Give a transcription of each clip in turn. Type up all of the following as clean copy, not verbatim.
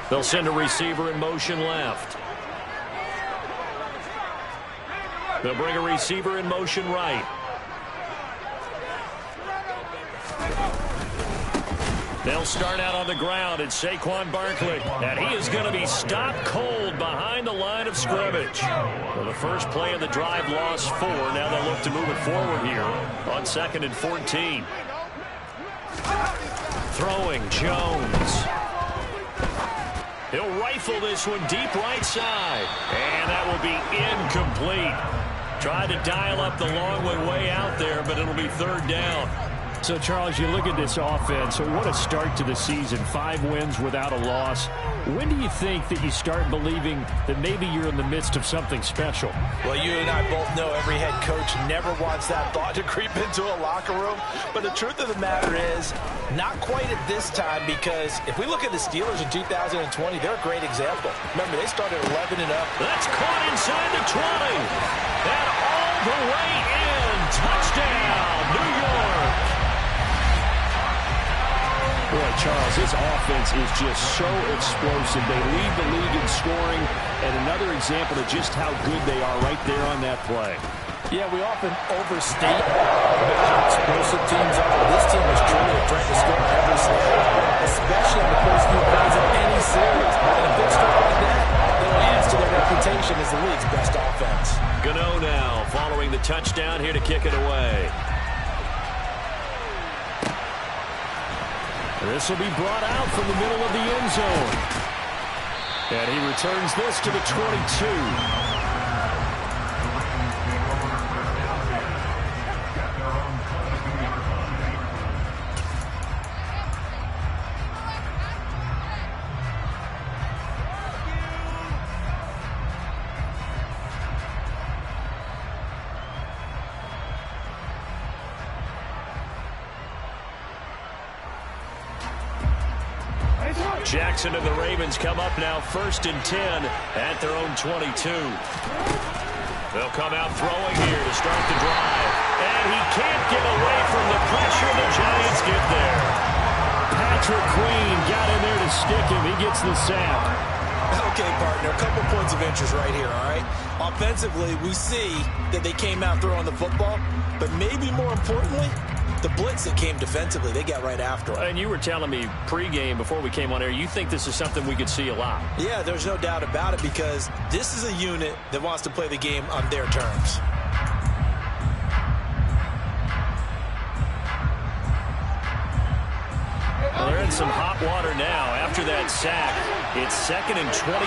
They'll send a receiver in motion left. They'll bring a receiver in motion right. They'll start out on the ground. It's Saquon Barkley. And he is going to be stopped cold behind the line of scrimmage. Well, the first play of the drive lost 4. Now they'll look to move it forward here on 2nd and 14. Throwing Jones. He'll rifle this one deep right side. And that will be incomplete. Tried to dial up the long way out there, but it'll be 3rd down. So, Charles, you look at this offense, so what a start to the season. 5 wins without a loss. When do you think that you start believing that maybe you're in the midst of something special? Well, you and I both know every head coach never wants that thought to creep into a locker room. But the truth of the matter is, not quite at this time, because if we look at the Steelers in 2020, they're a great example. Remember, they started 11-0. That's caught inside the 20. And all the way in. Touchdown, New York. Boy, Charles, this offense is just so explosive. They lead the league in scoring, and another example of just how good they are right there on that play. Yeah, we often overstate how explosive teams are. This team is truly a threat to score every snap, especially in the first few plays of any series. And a big start like that, it'll add to their reputation as the league's best offense. Gano now following the touchdown here to kick it away. This will be brought out from the middle of the end zone. And he returns this to the 22. Jackson and the Ravens come up now 1st and 10 at their own 22. They'll come out throwing here to start the drive. And he can't get away from the pressure. The Giants get there. Patrick Queen got in there to stick him. He gets the sack. Okay, partner, a couple points of interest right here, all right? Offensively, we see that they came out throwing the football, but maybe more importantly, the blitz that came defensively, they got right after it. And you were telling me pregame before we came on air, you think this is something we could see a lot. Yeah, there's no doubt about it, because this is a unit that wants to play the game on their terms. Well, they're in some hot water now. After that sack, it's 2nd and 21.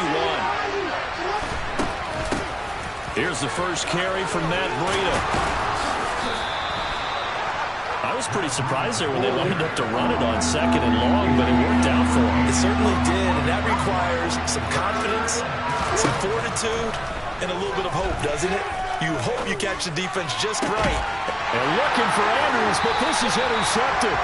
Here's the first carry from Matt Breida. I was pretty surprised there when they lined up to run it on 2nd and long, but it worked out for them. It certainly did, and that requires some confidence, some fortitude, and a little bit of hope, doesn't it? You hope you catch the defense just right. They're looking for Andrews, but this is intercepted.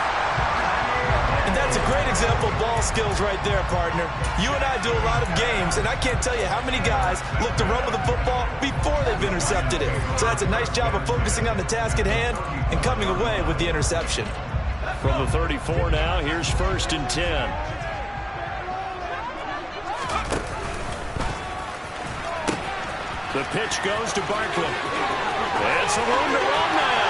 And that's a great example of ball skills right there, partner. You and I do a lot of games, and I can't tell you how many guys look to run with the football before they've intercepted it. So that's a nice job of focusing on the task at hand and coming away with the interception. From the 34 now, here's 1st and 10. The pitch goes to Barkley. It's a room to run now.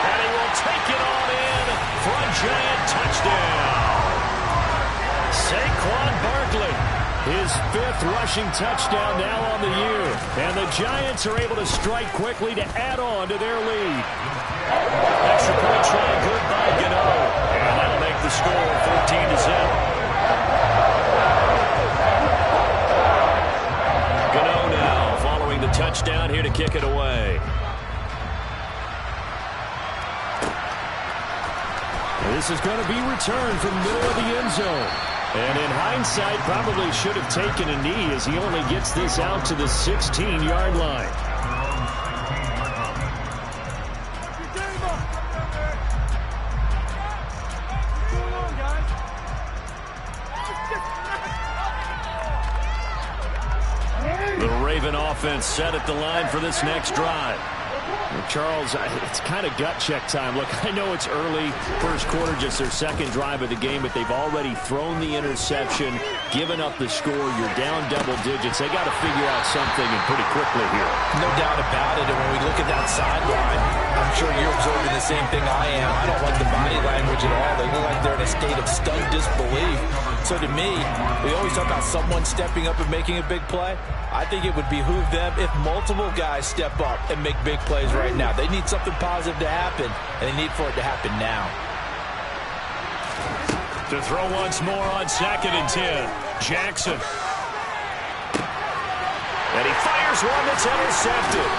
And he will take it on in for a Giant touchdown. Saquon Barkley, his 5th rushing touchdown now on the year. And the Giants are able to strike quickly to add on to their lead. Extra point try good by Gano. And that'll make the score 14-0. Gano now following the touchdown here to kick it away. This is going to be returned from the middle of the end zone. And in hindsight, probably should have taken a knee as he only gets this out to the 16-yard line. The Raven offense set at the line for this next drive. Charles, it's kind of gut check time. Look, I know it's early, first quarter, just their second drive of the game, but they've already thrown the interception, given up the score. You're down double digits. They got to figure out something, and pretty quickly here. No doubt about it. And when we look at that sideline, I'm sure you're observing the same thing I am. I don't like the body language at all. They look like they're in a state of stunned disbelief. So to me, we always talk about someone stepping up and making a big play. I think it would behoove them if multiple guys step up and make big plays right now. They need something positive to happen, and they need for it to happen now. To throw once more on 2nd and 10. Jackson. And he fires one that's intercepted.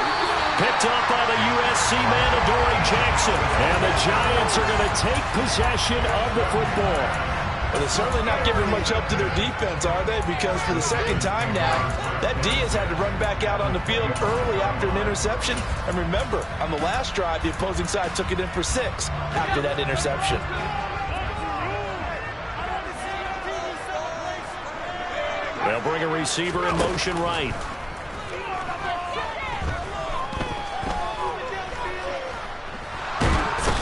Picked up by the USC man, Adoree Jackson. And the Giants are going to take possession of the football. Well, they're certainly not giving much help to their defense, are they? Because for the second time now, that D has had to run back out on the field early after an interception. And remember, on the last drive, the opposing side took it in for 6 after that interception. They'll bring a receiver in motion right.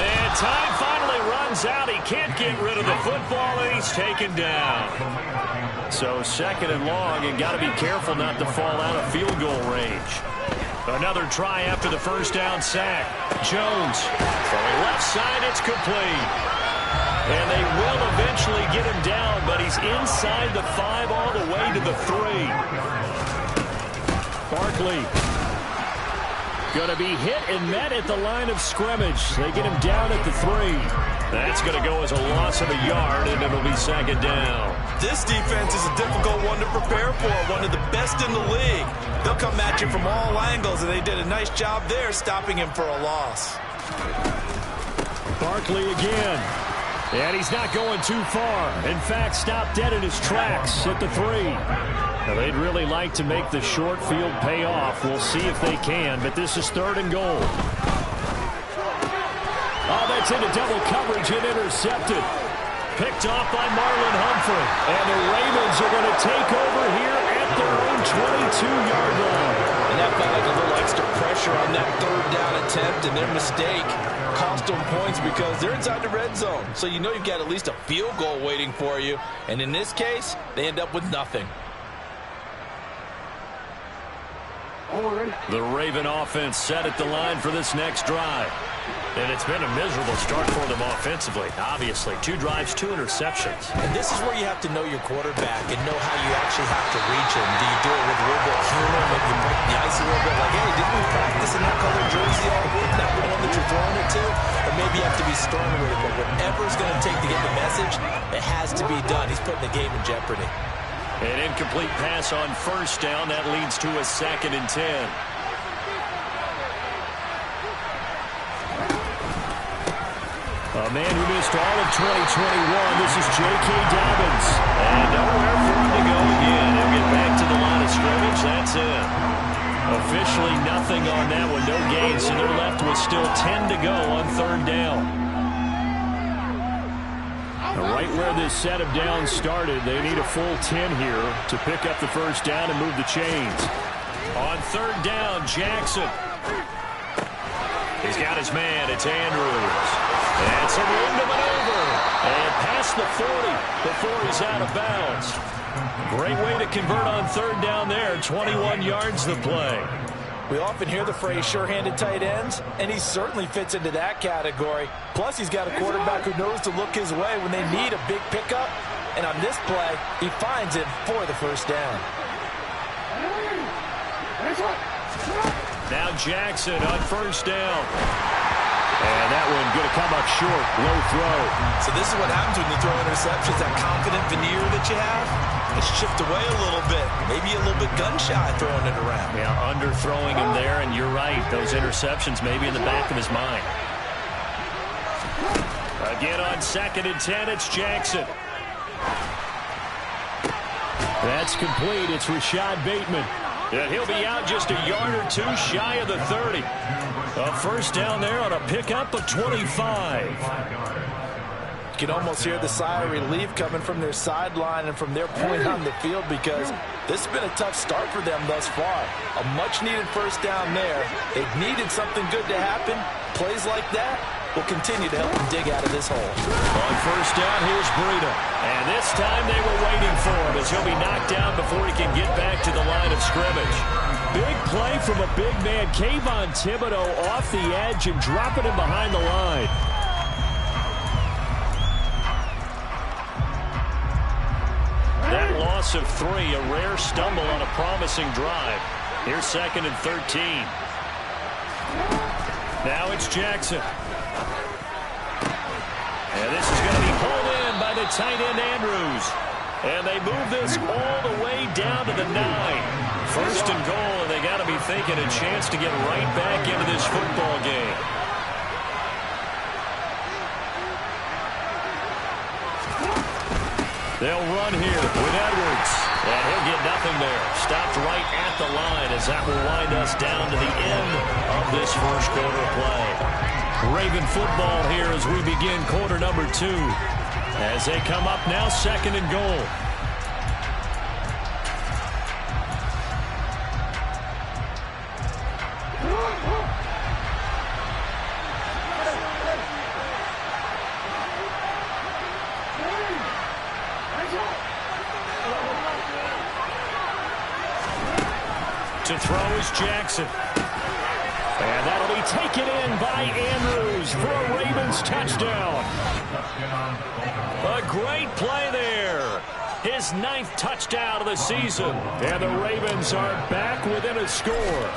And time finally runs out. He can't get rid of the football, and he's taken down. So 2nd and long, and got to be careful not to fall out of field goal range. Another try after the first down sack. Jones from the left side, it's complete. And they will eventually get him down, but he's inside the 5 all the way to the 3. Barkley going to be hit and met at the line of scrimmage. They get him down at the 3. That's going to go as a loss of a yard, and it'll be 2nd down. This defense is a difficult one to prepare for, one of the best in the league. They'll come at you from all angles, and they did a nice job there stopping him for a loss. Barkley again. And he's not going too far. In fact, stopped dead in his tracks at the 3. Now, they'd really like to make the short field pay off. We'll see if they can, but this is 3rd and goal. Oh, that's into double coverage and intercepted. Picked off by Marlon Humphrey. And the Ravens are going to take over here at their own 22-yard line. And that felt like a little extra pressure on that 3rd down attempt, and their mistake cost them points because they're inside the red zone. So you know you've got at least a field goal waiting for you. And in this case, they end up with nothing. The Raven offense set at the line for this next drive. And it's been a miserable start for them offensively. Obviously, 2 drives, 2 interceptions. And this is where you have to know your quarterback and know how you actually have to reach him. Do you do it with a little bit of humor, maybe you break the ice a little bit, like, hey, didn't we practice in that colored jersey all week, not the one that you're throwing it to? Or maybe you have to be stern with it, but whatever it's going to take to get the message, it has to be done. He's putting the game in jeopardy. An incomplete pass on 1st down. That leads to a 2nd and 10. A man who missed all of 2021. This is J.K. Dobbins. And nowhere for him to go again. He'll get back to the line of scrimmage. That's it. Officially nothing on that one. No gain. So they're left with still 10 to go on 3rd down. Right where this set of downs started, they need a full 10 here to pick up the 1st down and move the chains. On 3rd down, Jackson. He's got his man. It's Andrews. And some room to maneuver. And past the 40 before he's out of bounds. Great way to convert on 3rd down there. 21 yards the play. We often hear the phrase sure-handed tight ends, and he certainly fits into that category. Plus, he's got a quarterback who knows to look his way when they need a big pickup. And on this play, he finds it for the 1st down. Now Jackson on 1st down. And that one going to come up short. Low throw. So this is what happens when you throw interceptions. That confident veneer that you have, it's chipped away a little bit. Maybe a little bit gun-shy throwing it around. Yeah, underthrowing him there, and you're right. Those interceptions maybe in the back of his mind. Again on 2nd and 10, it's Jackson. That's complete. It's Rashad Bateman. And he'll be out just a yard or 2 shy of the 30. A 1st down there on a pickup of 25. You can almost hear the sigh of relief coming from their sideline and from their point on the field, because this has been a tough start for them thus far. A much-needed first down there. They've needed something good to happen. Plays like that will continue to help them dig out of this hole. On first down, here's Breida. And this time they were waiting for him, as he'll be knocked down before he can get back to the line of scrimmage. Big play from a big man. Kayvon Thibodeau off the edge and dropping him behind the line. That loss of 3, a rare stumble on a promising drive. Here's 2nd and 13. Now it's Jackson. And this is going to be pulled in by the tight end Andrews. And they move this all the way down to the 9. First and goal, and they got to be thinking a chance to get right back into this football game. They'll run here with Edwards. And he'll get nothing there. Stopped right at the line, as that will wind us down to the end of this first quarter play. Raven football here as we begin quarter number 2. As they come up now, 2nd and goal. To throw is Jackson. And that'll be taken in by Andrews for a Ravens touchdown. A great play there. His 9th touchdown of the season. And the Ravens are back within a score.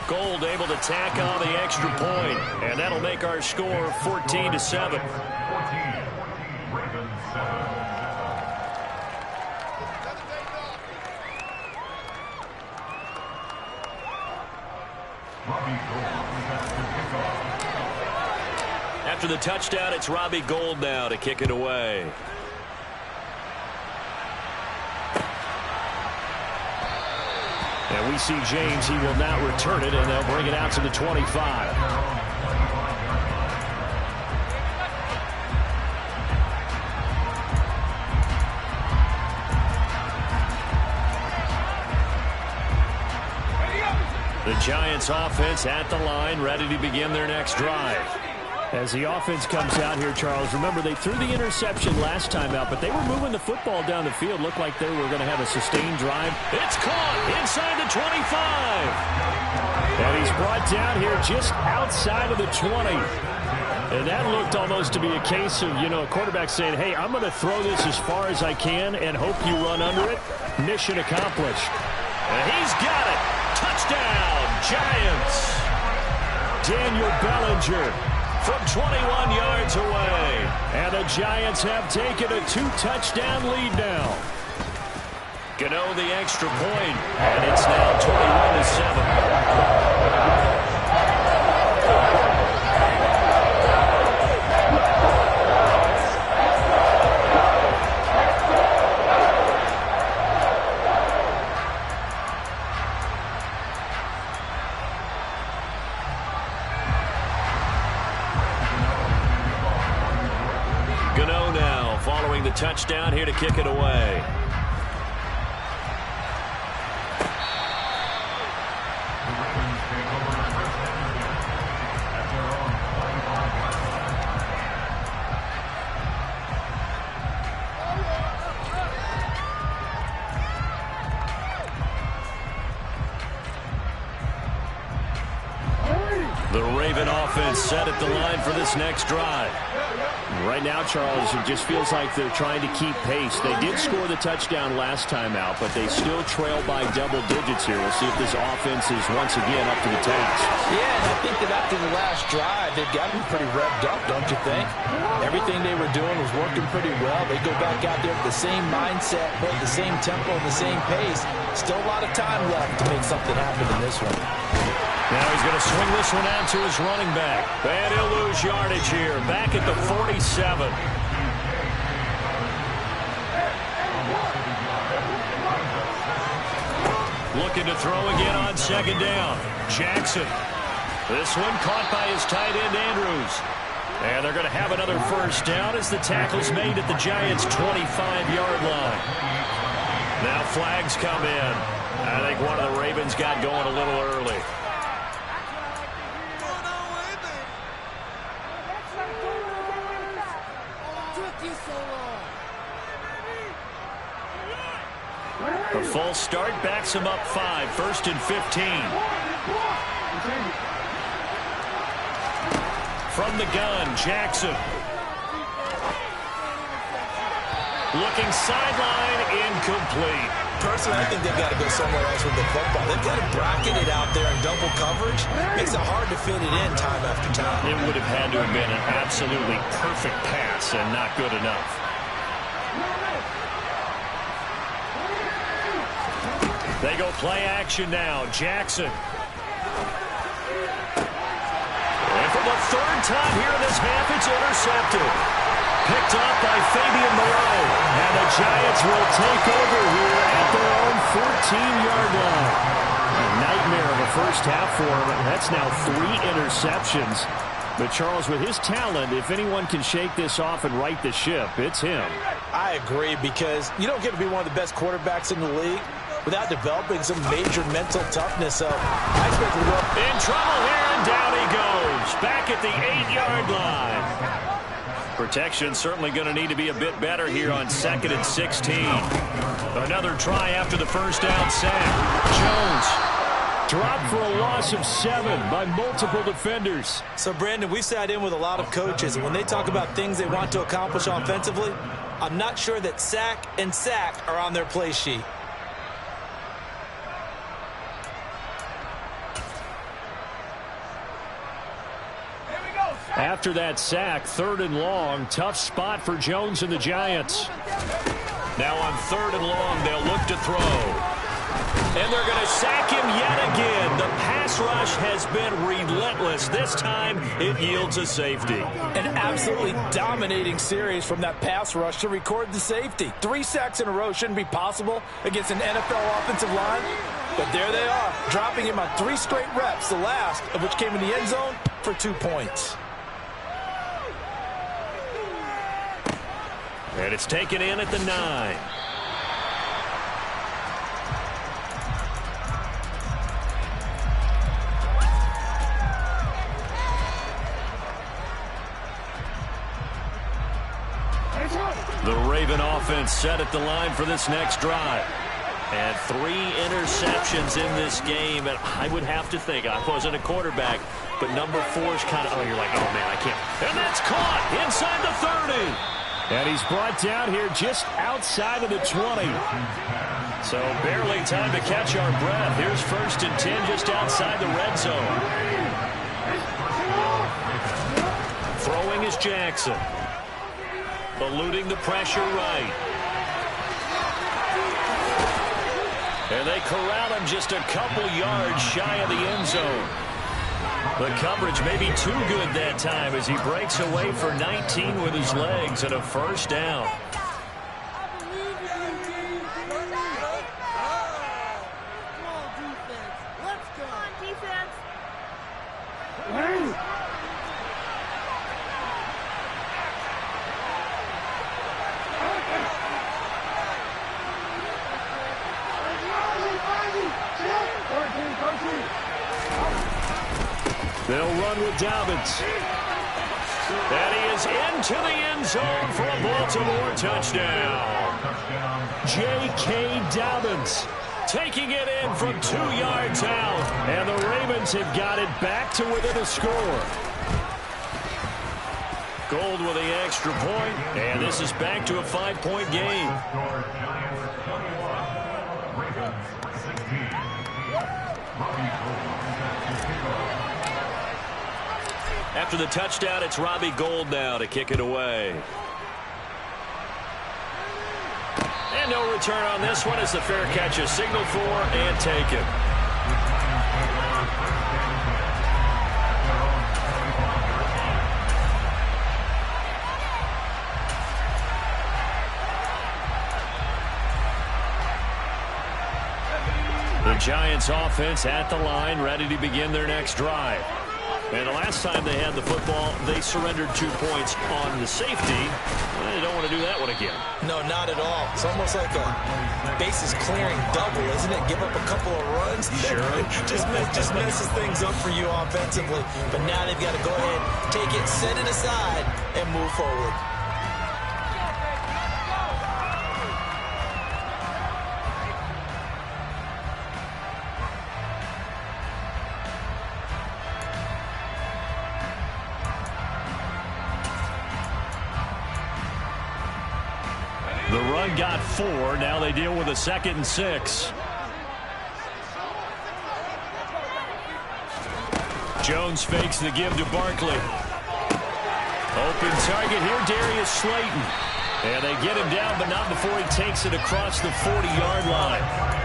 Gold able to tack on the extra point. And that'll make our score 14-7. After the touchdown, it's Robbie Gould now to kick it away. And we see James. He will not return it, and they'll bring it out to the 25. The Giants offense at the line, ready to begin their next drive. As the offense comes out here, Charles, remember they threw the interception last time out, but they were moving the football down the field. Looked like they were going to have a sustained drive. It's caught inside the 25. And he's brought down here just outside of the 20. And that looked almost to be a case of, a quarterback saying, hey, I'm going to throw this as far as I can and hope you run under it. Mission accomplished. And he's got it. Touchdown, Giants. Daniel Bellinger from 21 yards away. And the Giants have taken a 2-touchdown lead now. Gano the extra point, and it's now 21-7. Gano now following the touchdown here to kick it away. The Raven offense set at the line for this next drive. Right now, Charles, it just feels like they're trying to keep pace. They did score the touchdown last time out, but they still trail by double digits here. We'll see if this offense is once again up to the task. Yeah, and I think that after the last drive, they've got to be pretty revved up, don't you think? Everything they were doing was working pretty well. They go back out there with the same mindset, both the same tempo and the same pace. Still a lot of time left to make something happen in this one. Now he's going to swing this one out to his running back. And he'll lose yardage here. Back at the 47. Looking to throw again on second down. Jackson. This one caught by his tight end, Andrews. And they're going to have another first down as the tackle's made at the Giants' 25-yard line. Now flags come in. I think one of the Ravens got going a little early. A false start backs him up 5, 1st and 15. From the gun, Jackson. Looking sideline, incomplete. Personally, I think they've got to go somewhere else with the football. They've got to bracket it out there in double coverage. Makes it hard to fit it in time after time. It would have had to have been an absolutely perfect pass and not good enough. They go play action now. Jackson. And for the 3rd time here in this half, it's intercepted. Picked up by Fabian Moreau. And the Giants will take over here at their own 14-yard line. A nightmare of a first half for him. That's now 3 interceptions. But, Charles, with his talent, if anyone can shake this off and right the ship, it's him. I agree, because you don't get to be one of the best quarterbacks in the league without developing some major mental toughness. So I expect him to go in trouble here, and down he goes. Back at the 8-yard line. Protection certainly going to need to be a bit better here on 2nd and 16. Another try after the first down sack. Jones dropped for a loss of 7 by multiple defenders. So, Brandon, we sat in with a lot of coaches, and when they talk about things they want to accomplish offensively, I'm not sure that sack and sack are on their play sheet. After that sack, 3rd and long, tough spot for Jones and the Giants. Now on 3rd and long, they'll look to throw. And they're going to sack him yet again. The pass rush has been relentless. This time, it yields a safety. An absolutely dominating series from that pass rush to record the safety. 3 sacks in a row shouldn't be possible against an NFL offensive line. But there they are, dropping him on 3 straight reps, the last of which came in the end zone for 2 points. And it's taken in at the 9. The Raven offense set at the line for this next drive. And 3 interceptions in this game. And I would have to think, I wasn't a quarterback, but number 4 is kind of, you're like, oh, man, I can't. And that's caught inside the 30. And he's brought down here just outside of the 20. So barely time to catch our breath. Here's 1st and 10 just outside the red zone. Throwing is Jackson. Eluding the pressure right. And they corral him just a couple yards shy of the end zone. The coverage may be too good that time as he breaks away for 19 with his legs and a first down. They'll run with Dobbins. And he is into the end zone for a Baltimore touchdown. J.K. Dobbins taking it in from 2 yards out. And the Ravens have got it back to within a score. Gold with the extra point, and this is back to a 5-point game. After the touchdown, it's Robbie Gould now to kick it away. And no return on this one as the fair catch is signaled for and taken. The Giants offense at the line, ready to begin their next drive. And the last time they had the football, they surrendered 2 points on the safety. Well, they don't want to do that one again. No, not at all. It's almost like a bases clearing double, isn't it? Give up a couple of runs. Sure. just messes things up for you offensively. But now they've got to go ahead, take it, set it aside, and move forward. The run got 4. Now they deal with a 2nd and 6. Jones fakes the give to Barkley. Open target here, Darius Slayton. And they get him down, but not before he takes it across the 40-yard line.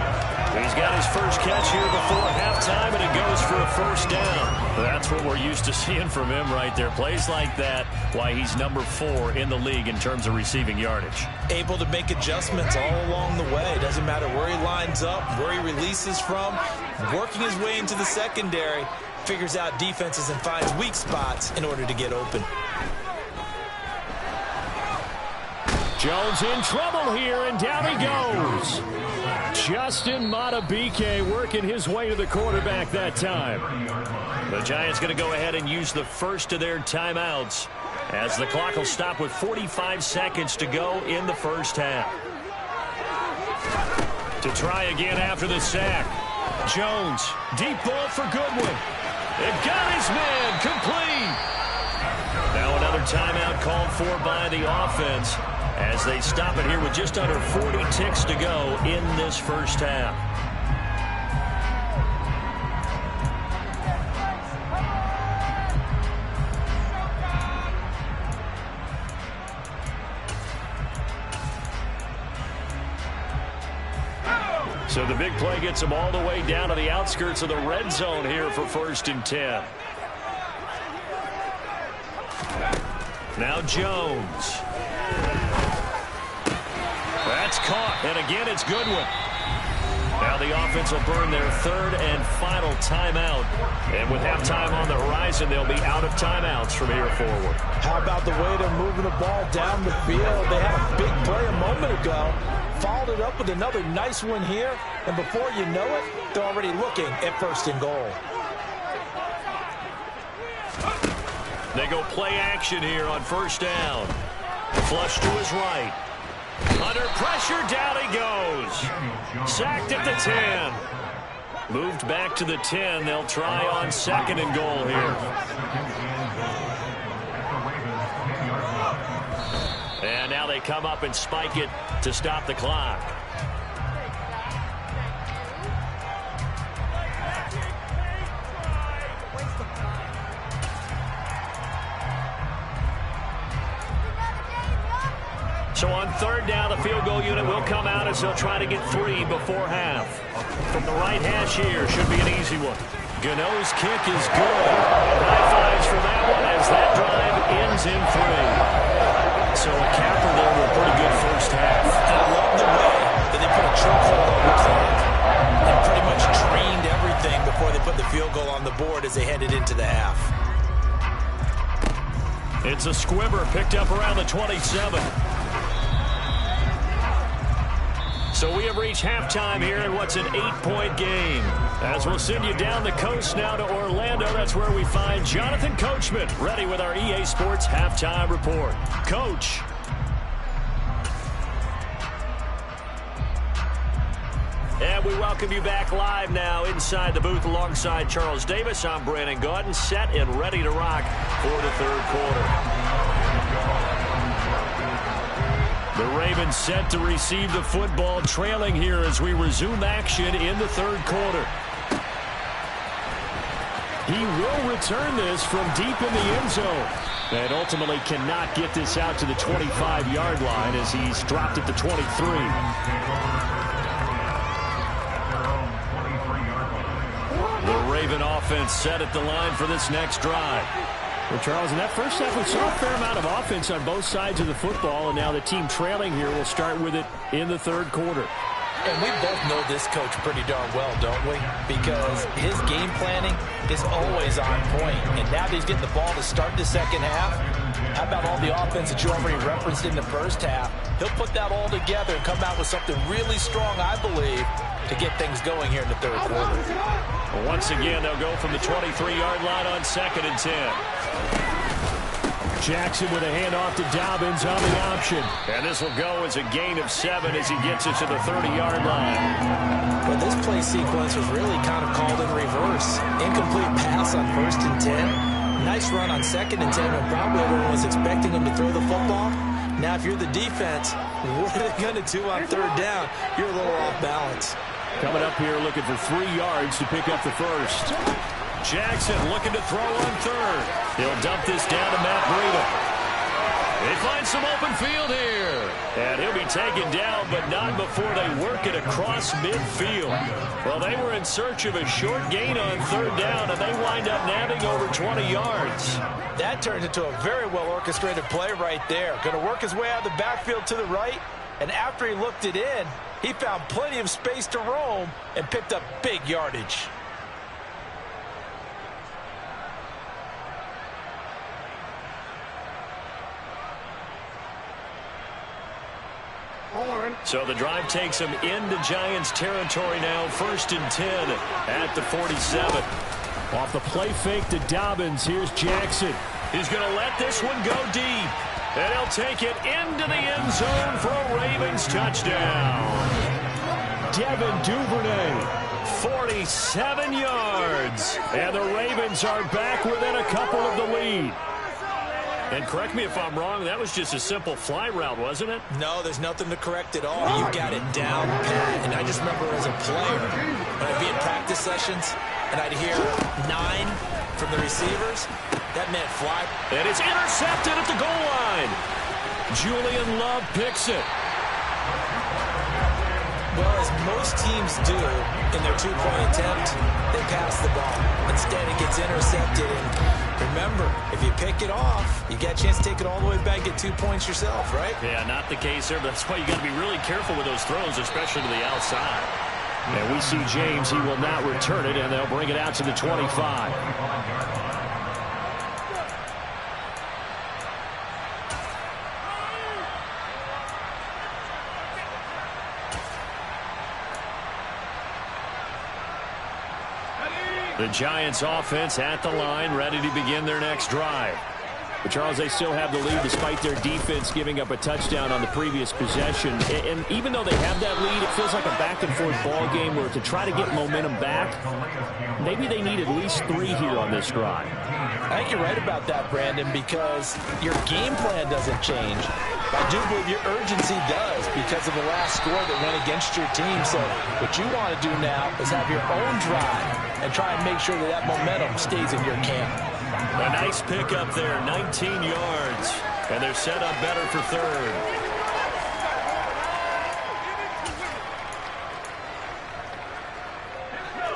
He's got his first catch here before halftime, and it goes for a first down. That's what we're used to seeing from him right there. Plays like that, why he's number 4 in the league in terms of receiving yardage. Able to make adjustments all along the way. Doesn't matter where he lines up, where he releases from. Working his way into the secondary. Figures out defenses and finds weak spots in order to get open. Jones in trouble here, and down he goes. Justin Madubuike working his way to the quarterback that time. The Giants going to go ahead and use the first of their timeouts as the clock will stop with 45 seconds to go in the first half. To try again after the sack. Jones, deep ball for Goodwin. It got his man complete. Now another timeout called for by the offense as they stop it here with just under 40 ticks to go in this first half. So the big play gets them all the way down to the outskirts of the red zone here for 1st and 10. Now Jones. That's caught, and again it's Goodwin. Now the offense will burn their 3rd and final timeout. And with halftime on the horizon, they'll be out of timeouts from here forward. How about the way they're moving the ball down the field? They had a big play a moment ago. Followed it up with another nice one here. And before you know it, they're already looking at 1st and goal. They go play action here on 1st down. Flush to his right. Under pressure, down he goes. Sacked at the 10. Moved back to the 10. They'll try on 2nd and goal here. And now they come up and spike it to stop the clock. So on 3rd down, the field goal unit will come out as they'll try to get 3 before half. From the right hash here, should be an easy one. Gano's kick is good. High fives for that one as that drive ends in 3. So a capper there with a pretty good first half. I love the way that they put a chokehold on the clock and pretty much drained everything before they put the field goal on the board as they headed into the half. It's a squibber picked up around the 27. So we have reached halftime here in what's an 8-point game. As we'll send you down the coast now to Orlando, that's where we find Jonathan Coachman, ready with our EA Sports Halftime Report. Coach. And we welcome you back live now inside the booth alongside Charles Davis. I'm Brandon Gaudin, set and ready to rock for the 3rd quarter. The Ravens set to receive the football, trailing here as we resume action in the 3rd quarter. He will return this from deep in the end zone. And ultimately cannot get this out to the 25-yard line as he's dropped at the 23. The Raven offense set at the line for this next drive. Well, Charles, in that first half, we saw a fair amount of offense on both sides of the football, and now the team trailing here will start with it in the 3rd quarter. And we both know this coach pretty darn well, don't we? Because his game planning is always on point. And now that he's getting the ball to start the second half, how about all the offense that you already referenced in the first half? He'll put that all together and come out with something really strong, I believe, to get things going here in the third quarter. Well, once again, they'll go from the 23-yard line on 2nd and 10. Jackson with a handoff to Dobbins on the option. And this will go as a gain of 7 as he gets it to the 30-yard line. But this play sequence was really kind of called in reverse. Incomplete pass on 1st and 10. Nice run on 2nd and 10 when probably everyone was expecting him to throw the football. Now, if you're the defense, what are they going to do on 3rd down? You're a little off balance. Coming up here looking for 3 yards to pick up the first. Jackson looking to throw on 3rd. He'll dump this down to Matt Breida. They find some open field here. And he'll be taken down, but not before they work it across midfield. Well, they were in search of a short gain on 3rd down, and they wind up nabbing over 20 yards. That turned into a very well-orchestrated play right there. Going to work his way out of the backfield to the right, and after he looked it in, he found plenty of space to roam and picked up big yardage. So the drive takes him into Giants territory now. 1st and 10 at the 47. Off the play fake to Dobbins. Here's Jackson. He's going to let this one go deep. And he'll take it into the end zone for a Ravens touchdown. Devin Duvernay. 47 yards. And the Ravens are back within a couple of the lead. And correct me if I'm wrong, that was just a simple fly route, wasn't it? No, there's nothing to correct at all. You got it down pat. And I just remember as a player, when I'd be in practice sessions, and I'd hear 9 from the receivers, that meant fly. And it's intercepted at the goal line. Julian Love picks it. Well, as most teams do in their 2-point attempt, they pass the ball. Instead, it gets intercepted. And remember, if you pick it off, you get a chance to take it all the way back, get 2 points yourself, right? Yeah, not the case there, but that's why you got to be really careful with those throws, especially to the outside. And we see James. He will not return it, and they'll bring it out to the 25. The Giants offense at the line, ready to begin their next drive. But Charles, they still have the lead despite their defense giving up a touchdown on the previous possession. And even though they have that lead, it feels like a back-and-forth ball game where to try to get momentum back, maybe they need at least 3 here on this drive. I think you're right about that, Brandon, because your game plan doesn't change. I do believe your urgency does because of the last score that went against your team. So what you want to do now is have your own drive and try and make sure that that momentum stays in your camp. A nice pickup there, 19 yards. And they're set up better for 3rd.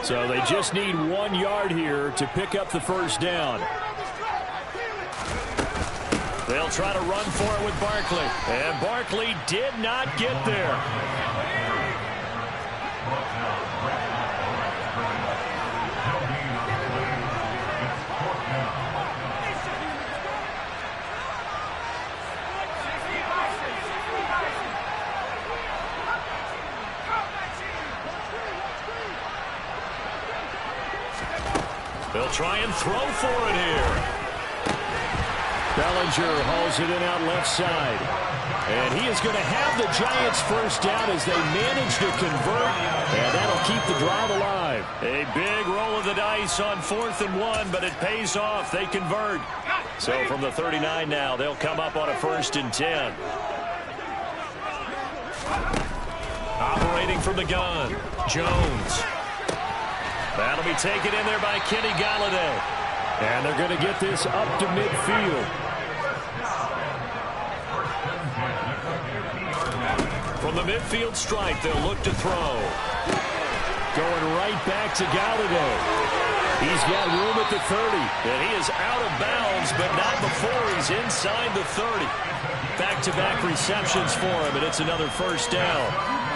So they just need 1 yard here to pick up the first down. They'll try to run for it with Barkley. And Barkley did not get there. They'll try and throw for it here. Bellinger hauls it in out left side. And he is going to have the Giants first down as they manage to convert. And that'll keep the drive alive. A big roll of the dice on 4th and 1, but it pays off. They convert. So from the 39 now, they'll come up on a 1st and 10. Operating from the gun, Jones. That'll be taken in there by Kenny Galladay. And they're going to get this up to midfield. From the midfield stripe, they'll look to throw. Going right back to Galladay. He's got room at the 30. And he is out of bounds, but not before he's inside the 30. Back-to-back receptions for him, and it's another first down.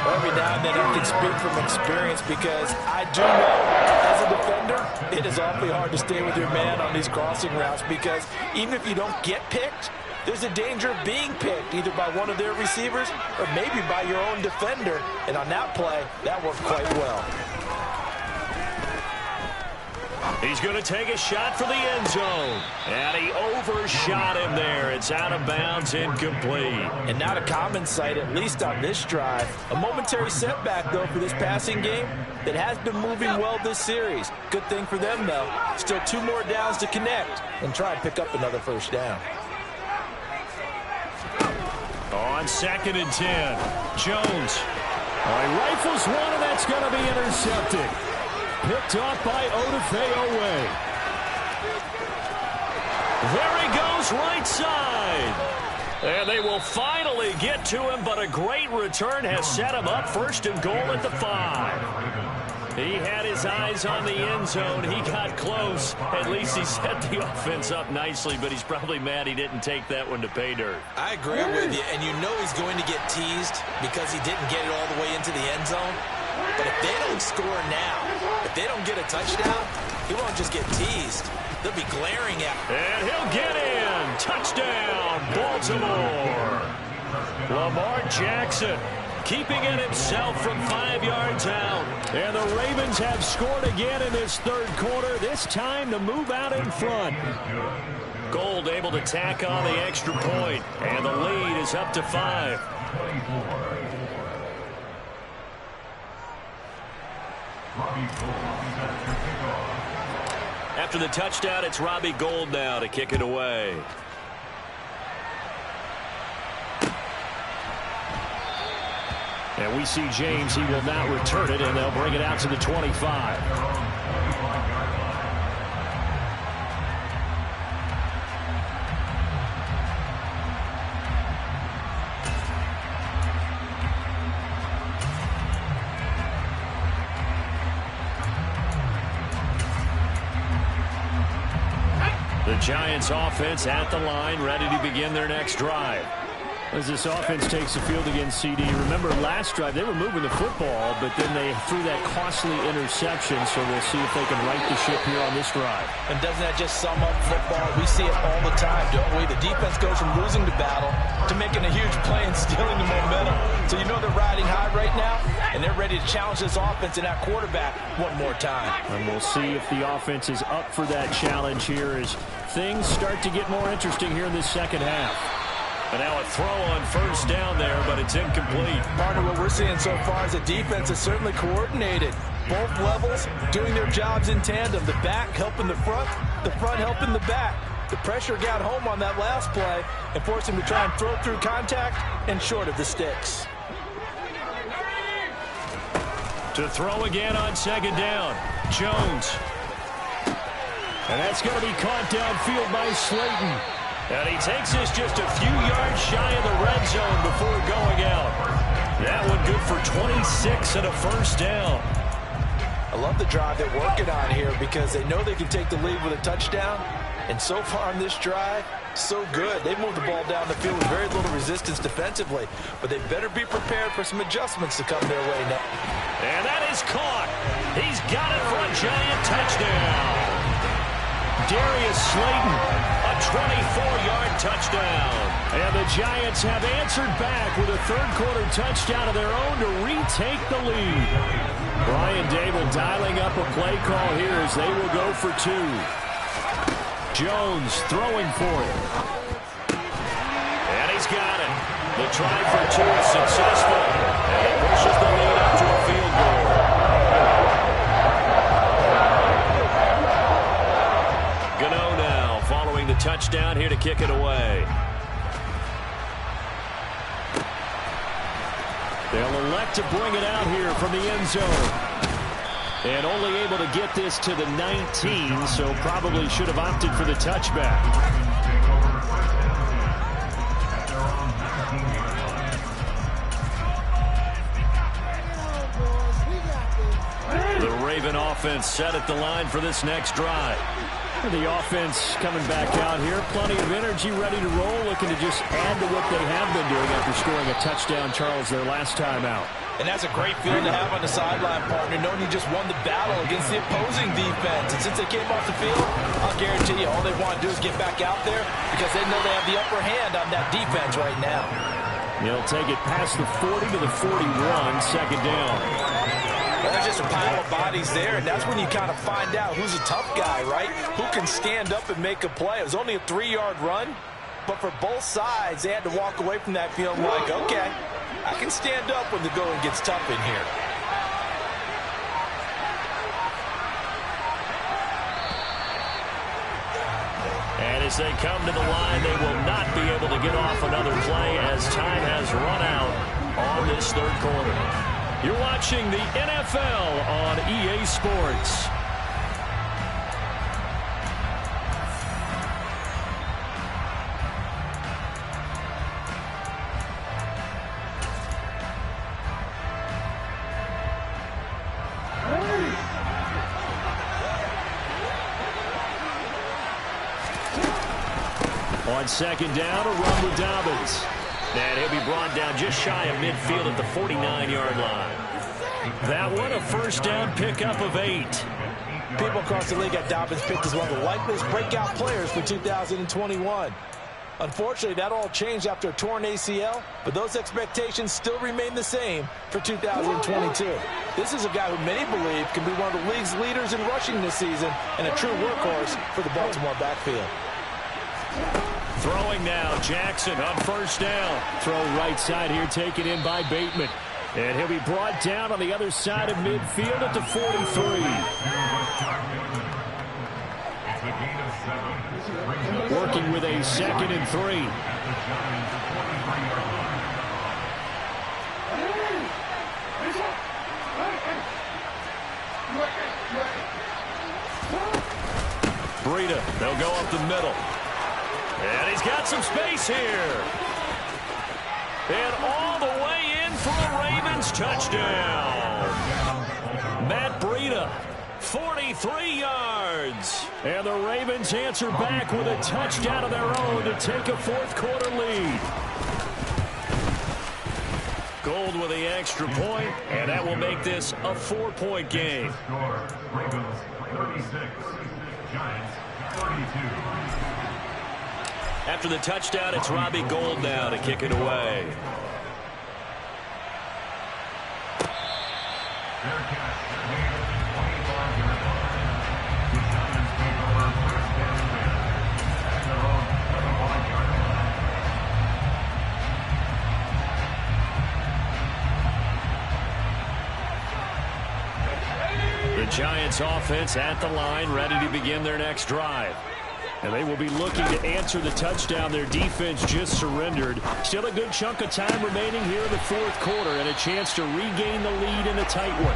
Every now and then I can speak from experience because I do know as a defender, it is awfully hard to stay with your man on these crossing routes because even if you don't get picked, there's a danger of being picked either by one of their receivers or maybe by your own defender. And on that play, that worked quite well. He's going to take a shot for the end zone. And he overshot him there. It's out of bounds, incomplete. And not a common sight, at least on this drive. A momentary setback, though, for this passing game that has been moving well this series. Good thing for them, though. Still 2 more downs to connect and try and pick up another first down. On 2nd and 10, Jones. He rifles one, and that's going to be intercepted. Picked off by Odafe-Oweh. There he goes, right side. And they will finally get to him, but a great return has set him up 1st and goal at the 5. He had his eyes on the end zone. He got close. At least he set the offense up nicely, but he's probably mad he didn't take that one to pay dirt. I agree with you, and you know he's going to get teased because he didn't get it all the way into the end zone. But if they don't score now, if they don't get a touchdown, he won't just get teased. They'll be glaring at him. And he'll get in. Touchdown, Baltimore. Lamar Jackson keeping it himself from 5 yards out. And the Ravens have scored again in this 3rd quarter, this time to move out in front. Gold able to tack on the extra point, and the lead is up to 5. After the touchdown, it's Robbie Gould now to kick it away. And we see James. He will not return it, and they'll bring it out to the 25. The Giants offense at the line, ready to begin their next drive. As this offense takes the field against CD, remember last drive they were moving the football, but then they threw that costly interception, so we'll see if they can right the ship here on this drive. And doesn't that just sum up football? We see it all the time, don't we? The defense goes from losing the battle to making a huge play and stealing the momentum. So you know they're riding high right now, and they're ready to challenge this offense and that quarterback one more time. And we'll see if the offense is up for that challenge here as things start to get more interesting here in this second half. And now a throw on 1st down there, but it's incomplete. Partner, what we're seeing so far is the defense is certainly coordinated. Both levels doing their jobs in tandem. The back helping the front helping the back. The pressure got home on that last play and forced him to try and throw through contact and short of the sticks. To throw again on 2nd down, Jones. And that's going to be caught downfield by Slayton. And he takes this just a few yards shy of the red zone before going out. That one good for 26 and a 1st down. I love the drive they're working on here because they know they can take the lead with a touchdown. And so far on this drive, so good. They moved the ball down the field with very little resistance defensively. But they better be prepared for some adjustments to come their way now. And that is caught. He's got it for a Giant touchdown. Darius Slayton, a 24-yard touchdown. And the Giants have answered back with a 3rd quarter touchdown of their own to retake the lead. Brian Dable dialing up a play call here as they will go for 2. Jones throwing for it. And he's got it. The try for 2 is successful. And it pushes the lead up to a field goal. Gano now following the touchdown here to kick it away. They'll elect to bring it out here from the end zone. And only able to get this to the 19, so probably should have opted for the touchback. The Raven offense set at the line for this next drive. The offense coming back out here. Plenty of energy, ready to roll, looking to just add to what they have been doing after scoring a touchdown, Charles, their last time out. And that's a great feeling to have on the sideline, partner, knowing you just won the battle against the opposing defense. And since they came off the field, I'll guarantee you all they want to do is get back out there because they know they have the upper hand on that defense right now. He'll take it past the 40 to the 41, second down. Well, there's just a pile of bodies there, and that's when you kind of find out who's a tough guy, right? Who can stand up and make a play. It was only a 3-yard run, but for both sides, they had to walk away from that feeling like, okay, I can stand up when the going gets tough in here. And as they come to the line, they will not be able to get off another play as time has run out on this third quarter. You're watching the NFL on EA Sports. On second down, a run with Dobbins. And he'll be brought down just shy of midfield at the 49-yard line. That one, a first down pickup of 8. People across the league have Dobbins picked as one of the likeliest breakout players for 2021. Unfortunately, that all changed after a torn ACL, but those expectations still remain the same for 2022. This is a guy who many believe can be one of the league's leaders in rushing this season and a true workhorse for the Baltimore backfield. Throwing now, Jackson on first down. Throw right side here, taken in by Bateman. And he'll be brought down on the other side of midfield at the 43. Working with a 2nd and 3. Breida, they'll go up the middle. And he's got some space here. And all the way in for a Ravens touchdown. Matt Breida, 43 yards. And the Ravens answer back with a touchdown of their own to take a fourth quarter lead. Gold with the extra point, and that will make this a 4-point game. Ravens 36, Giants 32. After the touchdown, it's Robbie Gould now to kick it away. The Giants offense at the line, ready to begin their next drive. And they will be looking to answer the touchdown their defense just surrendered. Still a good chunk of time remaining here in the fourth quarter and a chance to regain the lead in a tight one.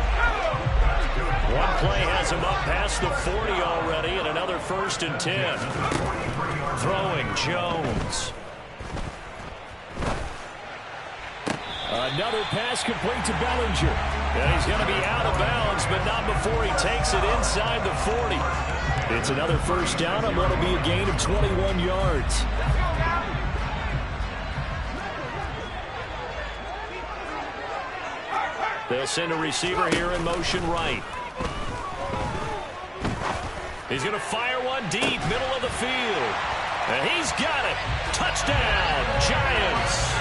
One play has him up past the 40 already and another 1st and 10. Throwing Jones. Another pass complete to Bellinger. And he's going to be out of bounds, but not before he takes it inside the 40. It's another first down and what will be a gain of 21 yards. They'll send a receiver here in motion right. He's going to fire one deep, middle of the field. And he's got it. Touchdown, Giants.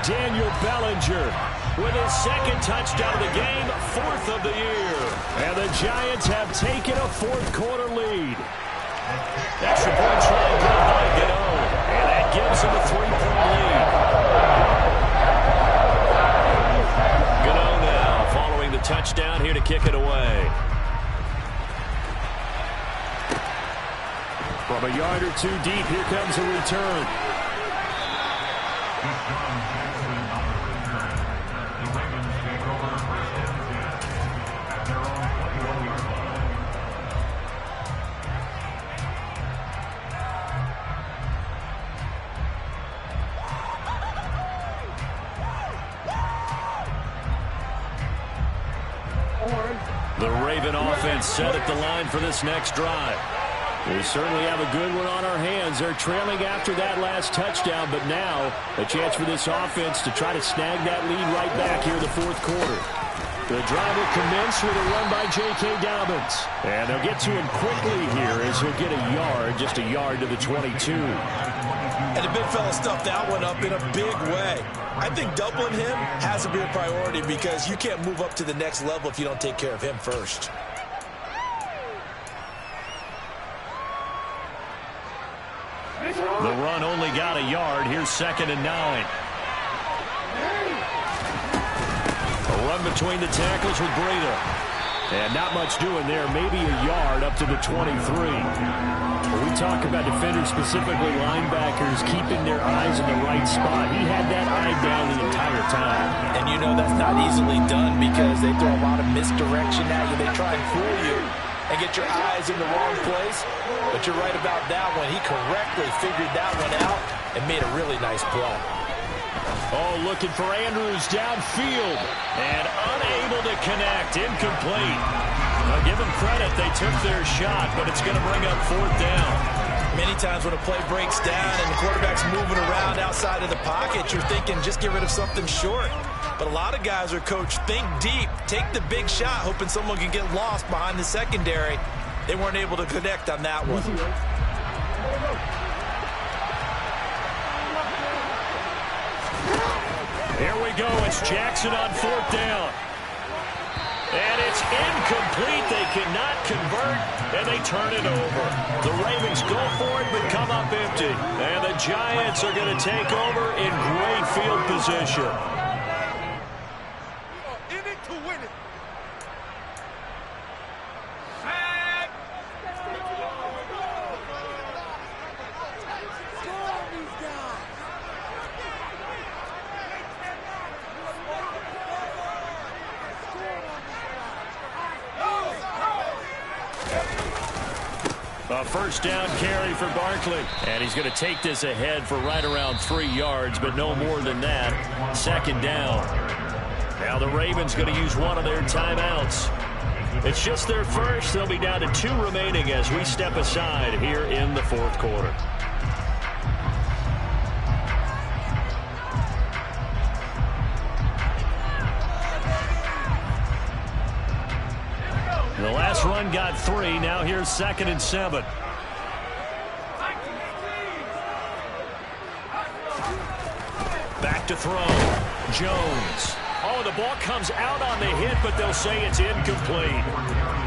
Daniel Bellinger with his 2nd touchdown of the game, 4th of the year. And the Giants have taken a fourth quarter lead. Extra point try good by Gano. And that gives him a 3-point lead. Gano now following the touchdown here to kick it away. From a yard or 2 deep, here comes a return. The Raven offense set at the line for this next drive. We certainly have a good one on our hands. They're trailing after that last touchdown, but now a chance for this offense to try to snag that lead right back here in the fourth quarter. The drive will commence with a run by J.K. Dobbins. And they'll get to him quickly here as he'll get a yard, just a yard to the 22. And the big fella stuffed that one up in a big way. I think doubling him has to be a priority because you can't move up to the next level if you don't take care of him first. The run only got a yard. Here's 2nd and 9. A run between the tackles with Breida. And not much doing there. Maybe a yard up to the 23. When we talk about defenders, specifically linebackers, keeping their eyes in the right spot. He had that eye down the entire time. And you know that's not easily done because they throw a lot of misdirection at you. They try and fool you and get your eyes in the wrong place. But you're right about that one. He correctly figured that one out and made a really nice play. Oh, looking for Andrews downfield. And unable to connect. Incomplete. Now, give them credit. They took their shot, but it's going to bring up 4th down. Many times when a play breaks down and the quarterback's moving around outside of the pocket, you're thinking just get rid of something short. But a lot of guys are coached, think deep, take the big shot, hoping someone can get lost behind the secondary. They weren't able to connect on that one. Here we go. It's Jackson on 4th down. And it's incomplete. They cannot convert, and they turn it over. The Ravens go for it, but come up empty. And the Giants are going to take over in great field position. In it to win it. A 1st down carry for Barkley. And he's going to take this ahead for right around 3 yards, but no more than that. 2nd down. Now the Ravens going to use one of their timeouts. It's just their first. They'll be down to 2 remaining as we step aside here in the fourth quarter. The last run got 3. Now here's 2nd and 7. Back to throw. Jones. Oh, the ball comes out on the hit, but they'll say it's incomplete.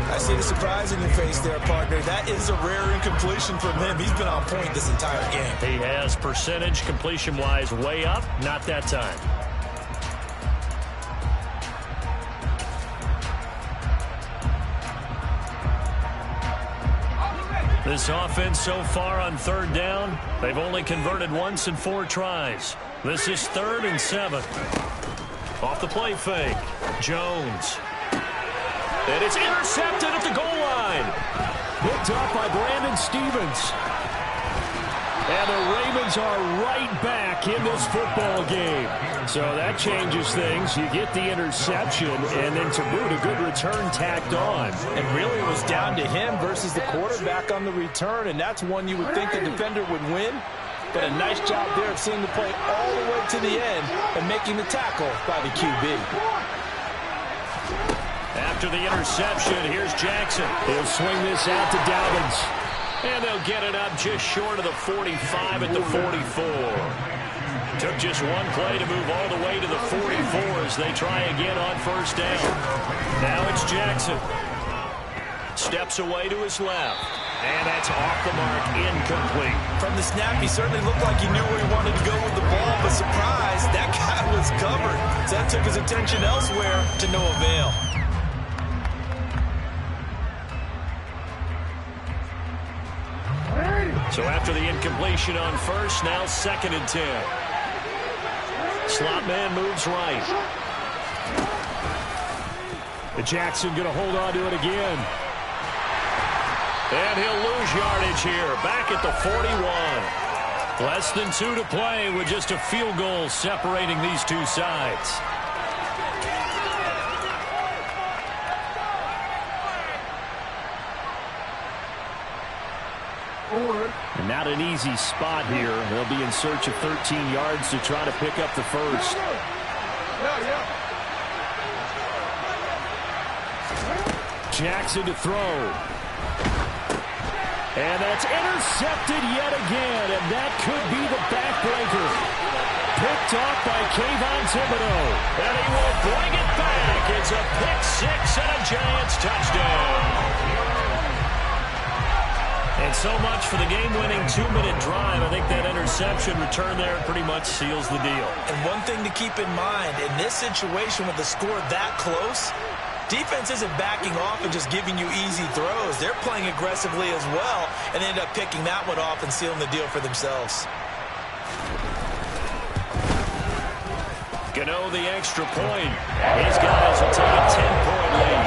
I see the surprise in your face there, partner. That is a rare incompletion from him. He's been on point this entire game. He has percentage completion-wise way up. Not that time. This offense so far on 3rd down, they've only converted once in 4 tries. This is 3rd and 7. Off the play fake. Jones. And it's intercepted at the goal line. Picked up by Brandon Stevens. And the Ravens are right back in this football game. So that changes things. You get the interception, and then to boot, a good return tacked on. And really it was down to him versus the quarterback on the return, and that's one you would think the defender would win. But a nice job there of seeing the play all the way to the end and making the tackle by the QB. After the interception, here's Jackson. He'll swing this out to Dobbins. And they'll get it up just short of the 45 at the 44. Took just one play to move all the way to the 44 as they try again on 1st down. Now it's Jackson. Steps away to his left. And that's off the mark, incomplete. From the snap, he certainly looked like he knew where he wanted to go with the ball, but surprise, that guy was covered. So that took his attention elsewhere to no avail. So after the incompletion on 1st, now 2nd and 10. Slot man moves right. Jackson going to hold on to it again. And he'll lose yardage here. Back at the 41. Less than 2 to play with just a field goal separating these two sides. And not an easy spot here. They'll be in search of 13 yards to try to pick up the first. Jackson to throw. And that's intercepted yet again, and that could be the backbreaker. Picked off by Kayvon Thibodeau. And he will bring it back. It's a pick six and a Giants touchdown. And so much for the game-winning 2-minute drive. I think that interception return there pretty much seals the deal. And one thing to keep in mind, in this situation with the score that close, defense isn't backing off and just giving you easy throws. They're playing aggressively as well and end up picking that one off and sealing the deal for themselves. Gano the extra point. His guys will take a 10-point lead.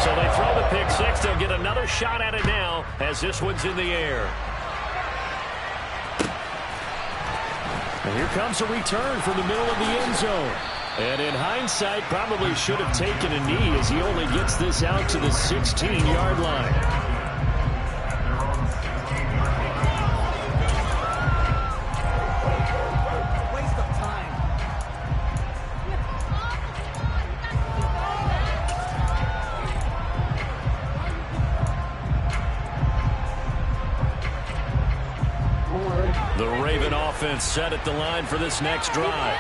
So they throw the pick six. They'll get another shot at it now as this one's in the air. And here comes a return from the middle of the end zone. And in hindsight, probably should have taken a knee as he only gets this out to the 16-yard line. Set at the line for this next drive.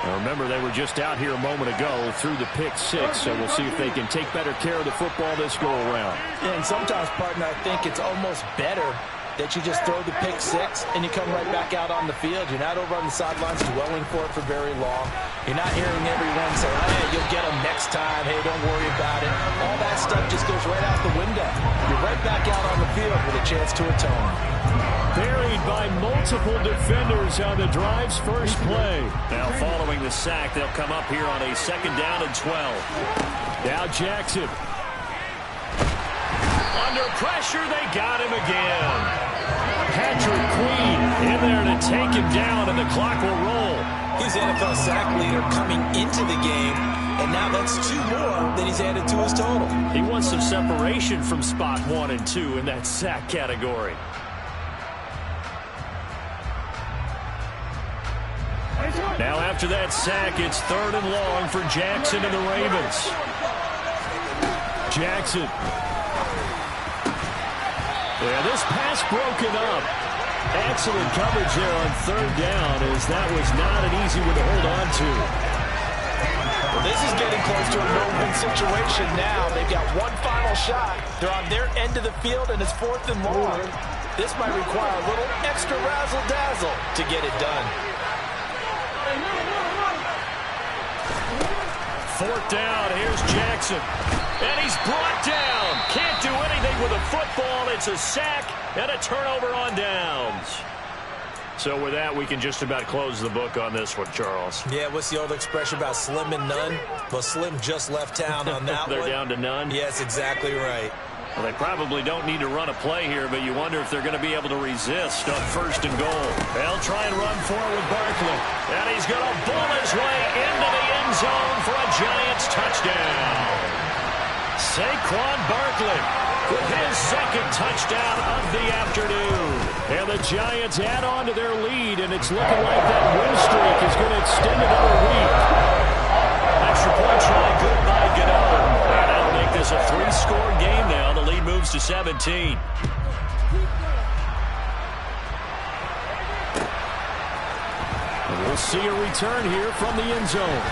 Now remember, they were just out here a moment ago through the pick six, so we'll see if they can take better care of the football this go-around. Yeah, and sometimes, partner, I think it's almost better that you just throw the pick six and you come right back out on the field. You're not over on the sidelines dwelling for it for very long. You're not hearing everyone say, hey, you'll get them next time. Hey, don't worry about it. All that stuff just goes right out the window. You're right back out on the field with a chance to atone. Buried by multiple defenders on the drive's first play. Now following the sack, they'll come up here on a 2nd down and 12. Now Jackson. Under pressure, they got him again. Patrick Queen in there to take him down, and the clock will roll. He's NFL sack leader coming into the game, and now that's 2 more that he's added to his total. He wants some separation from spot 1 and 2 in that sack category. Now after that sack, it's 3rd and long for Jackson and the Ravens. Jackson. Yeah, this pass broken up. Excellent coverage there on 3rd down, as that was not an easy one to hold on to. Well, this is getting close to a no-win situation now. They've got one final shot. They're on their end of the field, and it's 4th and long. This might require a little extra razzle-dazzle to get it done. 4th down, here's Jackson. And he's brought down. Can't do anything with a football. It's a sack and a turnover on downs. So with that, we can just about close the book on this one, Charles. Yeah, what's the old expression about slim and none? Well, Slim just left town on that They're one. down to none? Yes, exactly right. Well, they probably don't need to run a play here, but you wonder if they're going to be able to resist on 1st and goal. They'll try and run forward with Barkley. And he's going to bull his way into the end zone for a Giants touchdown. Saquon Barkley with his 2nd touchdown of the afternoon. And the Giants add on to their lead, and it's looking like that win streak is going to extend another week. Extra point try, good by Gano. And that'll make this a 3-score game now. The lead moves to 17. And we'll see a return here from the end zone.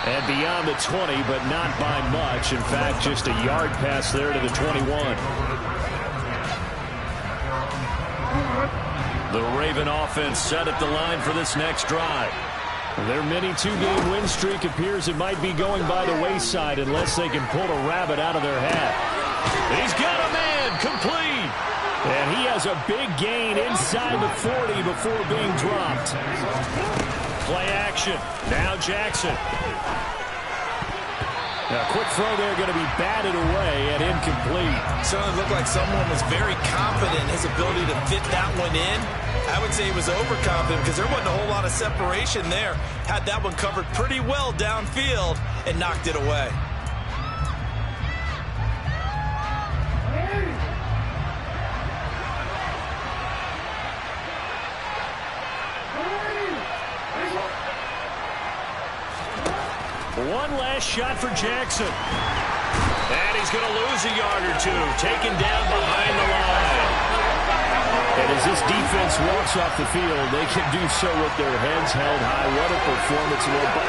And beyond the 20, but not by much. In fact, just a yard pass there to the 21. The Raven offense set at the line for this next drive. Their mini 2-game win streak appears it might be going by the wayside unless they can pull a rabbit out of their hat. He's got a man, complete. And he has a big gain inside the 40 before being dropped. Play action. Now Jackson. Now, quick throw there going to be batted away and incomplete. Certainly looked like someone was very confident in his ability to fit that one in. I would say he was overconfident because there wasn't a whole lot of separation there. Had that one covered pretty well downfield and knocked it away. One last shot for Jackson. And he's going to lose a yard or two. Taken down behind the line. And as this defense walks off the field, they can do so with their heads held high. What a performance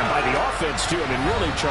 by the offense, too. I mean, really, Charles.